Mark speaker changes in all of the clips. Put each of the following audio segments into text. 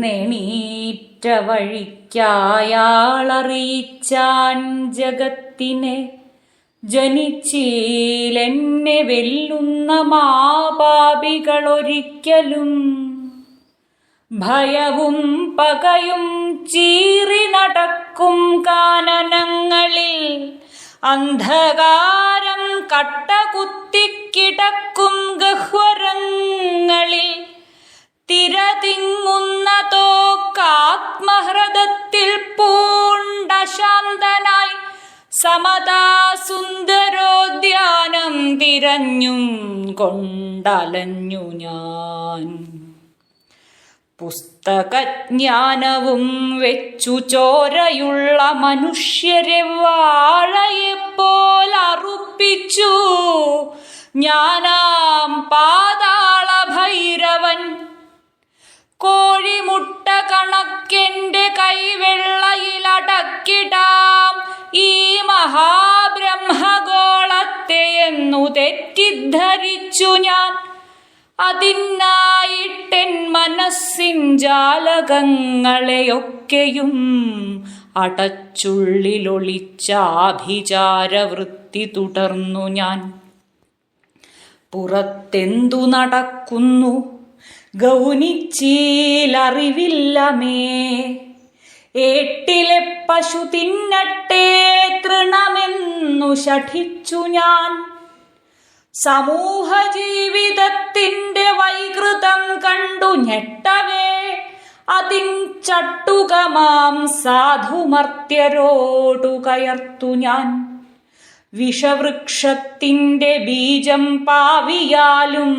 Speaker 1: ഉണർന്നെണീറ്റ വഴിക്കായാളറിയിച്ചാൻ ജഗത്തിനെ, ജനിച്ചീലെന്നെ വെല്ലുന്ന മാപാപികളൊരിക്കലും. ഭയവും പകയും ചീറി നടക്കും കാനനങ്ങളിൽ, അന്ധകാരം കട്ടകുത്തിക്കിടക്കും ഗഹ്വരങ്ങളിൽ. തിരതിങ്ങുന്ന തോക്കാത്മഹൃദത്തിൽ പൂണ്ടശാന്തനായി, സമതാസുന്ദരോദ്യാനം തിരഞ്ഞും കൊണ്ടലഞ്ഞു ഞാൻ. പുസ്തകജ്ഞാനവും വെച്ചു ചോരയുള്ള മനുഷ്യരെ വാഴയെപ്പോലറുപ്പിച്ചു ഞാനാം പാതാള ഭൈരവൻ. കോഴിമുട്ട കണക്കെൻ്റെ കൈവെള്ളയിലടക്കിടാം ഈ മഹാബ്രഹ്മഗോളത്തെ എന്നു തെറ്റിദ്ധരിച്ചു ഞാൻ. അതിനായിട്ടെൻ മനസ്സിൻ ജാലകങ്ങളെയൊക്കെയും അടച്ചുള്ളിലൊളിച്ച ആഭിചാരവൃത്തി തുടർന്നു ഞാൻ. പുറത്തെന്തു നടക്കുന്നു ഗൗനിച്ചീലറിവില്ലമേ, ഏട്ടിലെ പശു തിന്നട്ടെ തൃണമെന്നു ശഠിച്ചു ഞാൻ. സമൂഹ ജീവിതത്തിൻ്റെ വൈകൃതം കണ്ടു ഞെട്ടവേ, അതിൻ ചട്ടുകമാം സാധുമർത്യരോടു കയർത്തു ഞാൻ. വിഷവൃക്ഷത്തിൻ്റെ ബീജം പാവിയാലും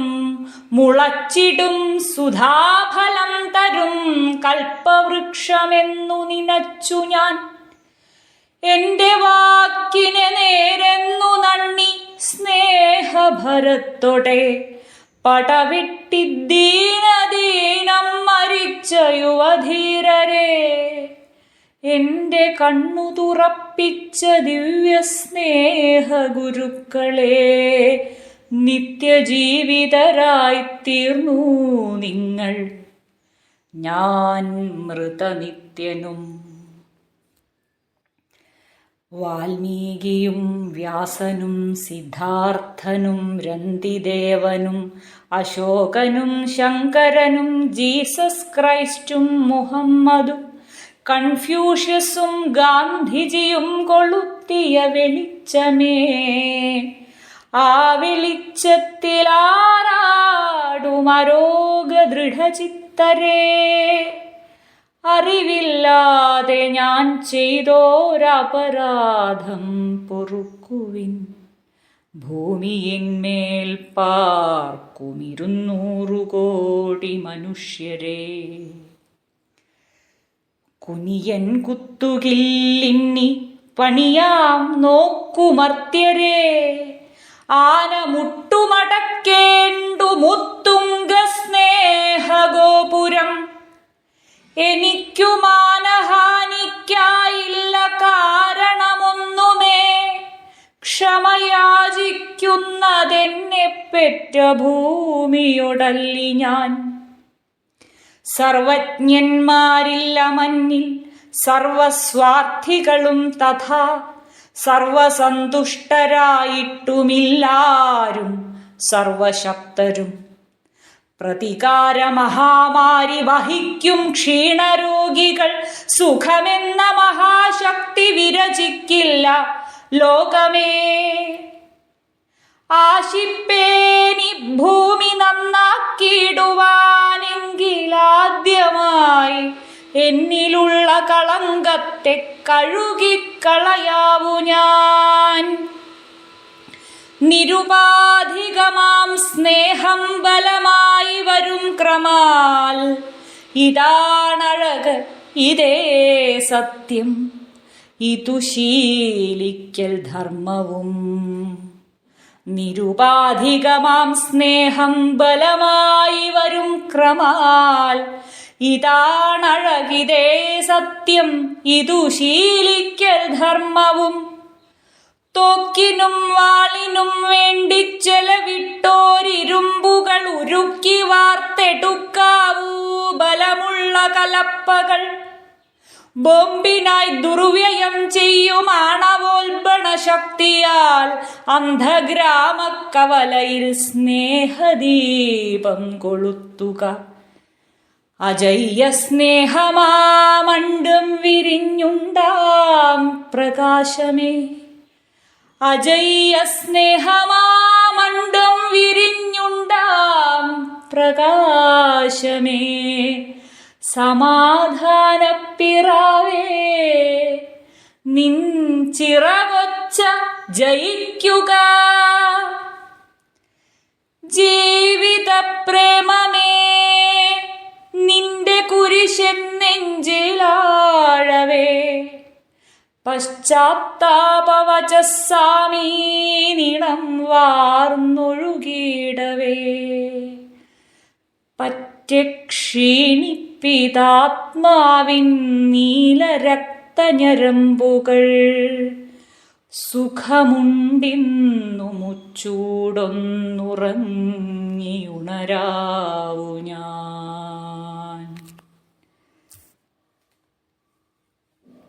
Speaker 1: മുളച്ചിടും സുധാഫലം തരും കൽപ്പവൃക്ഷമെന്നു നിനച്ചു ഞാൻ. എൻ്റെ വാക്കിനെ നേരെന്നു നന്ദി സ്നേഹഭരത്തോടെ പടവെട്ടി ദീനദീനം മരിച്ച യുവധീരരെ, എൻ്റെ കണ്ണു തുറപ്പിച്ച ദിവ്യസ്നേഹ ഗുരുക്കളെ, നിത്യജീവിതരായിത്തീർന്നു നിങ്ങൾ. ഞാൻ മൃതനിത്യനും. വാൽമീകിയും വ്യാസനും സിദ്ധാർത്ഥനും രന്തിദേവനും അശോകനും ശങ്കരനും ജീസസ് ക്രൈസ്റ്റും മുഹമ്മദും കൺഫ്യൂഷ്യസും ഗാന്ധിജിയും കൊളുത്തിയ വെളിച്ചമേ, ആ വെളിച്ചത്തിലാറാടും അരോഗ ദൃഢചിത്തരേ, അറിവില്ലാതെ ഞാൻ ചെയ്തോരപരാധം പൊറുക്കുവിൻ. ഭൂമിയിന്മേൽ പാർക്കും 200 കോടി മനുഷ്യരെ. കുനിയൻ കുത്തുകില്ലിന്നി പണിയാം നോക്കുമർത്യരെ, ആന മുട്ടുമടക്കേണ്ടു മുത്തുംഗ സ്നേഹഗോപുരം. എനിക്കു മാനഹാനിക്കായില്ല കാരണമൊന്നുമേ, ക്ഷമയാചിക്കുന്നതെന്നെ പെറ്റ ഭൂമിയോടല്ലി ഞാൻ. സർവജ്ഞന്മാരില്ല മന്നിൽ സർവസ്വാർത്ഥികളും തഥാ, സർവസന്തുഷ്ടരായിട്ടുമില്ലാരും സർവശക്തരും. പ്രതികാര മഹാമാരി വഹിക്കും ക്ഷീണരോഗികൾ, സുഖമെന്ന മഹാശക്തി വിരചിക്കില്ല ലോകമേ. ആശിപ്പേനി ഭൂമി നന്നാക്കിയിടുവാനെങ്കിലാദ്യമായി എന്നിലുള്ള കളങ്കത്തെ കഴുകിക്കളയാവു ഞാൻ. നിരുപാധികമാം സ്നേഹം ബലമായി വരും ക്രമാൽ, ഇതാണഴക് ഇതേ സത്യം, ഇതു ശീലിക്കൽ ധർമ്മവും. നിരുപാധികമാം സ്നേഹം ബലമായി വരും ക്രമാൽ, ഇതാണഴകിതേ സത്യം, ഇതു ശീലിക്കൽ ധർമ്മവും. തോക്കിനും വാളിനും വേണ്ടി ചെലവിട്ടോരിരുമ്പുകൾ ഉരുക്കി വാർത്തെടുക്കാവൂ ബലമുള്ള കലപ്പകൾ. ബോംബിനായി ദുർവ്യയം ചെയ്യും ആണവോൽബണ ശക്തിയാൽ അന്ധഗ്രാമക്കവലയിൽ സ്നേഹദീപം കൊളുത്തുക. അജയ്യ സ്നേഹമാമണ്ടും വിരിഞ്ഞുണ്ടാം പ്രകാശമേ. അജയ്യ സ്നേഹമാമണ്ടും വിരിഞ്ഞുണ്ടാം പ്രകാശമേ. സമാധാനപ്പിറാവേ നിൻ ചിറകൊച്ച ജയിക്കുക. ജീവിത പ്രേമമേ നിന്റെ കുരിശൻ നെഞ്ചിലാഴവേ. പശ്ചാത്താപവചസ്സാമീ നിണം വാർന്നൊഴുകിയിടവേ. ക്ഷീണിപ്പിതാത്മാവിൻ നീലരക്തഞരമ്പുകൾ സുഖമുണ്ടിന്നു മുച്ചൂടൊന്നുറങ്ങിയുണരാവു ഞാൻ.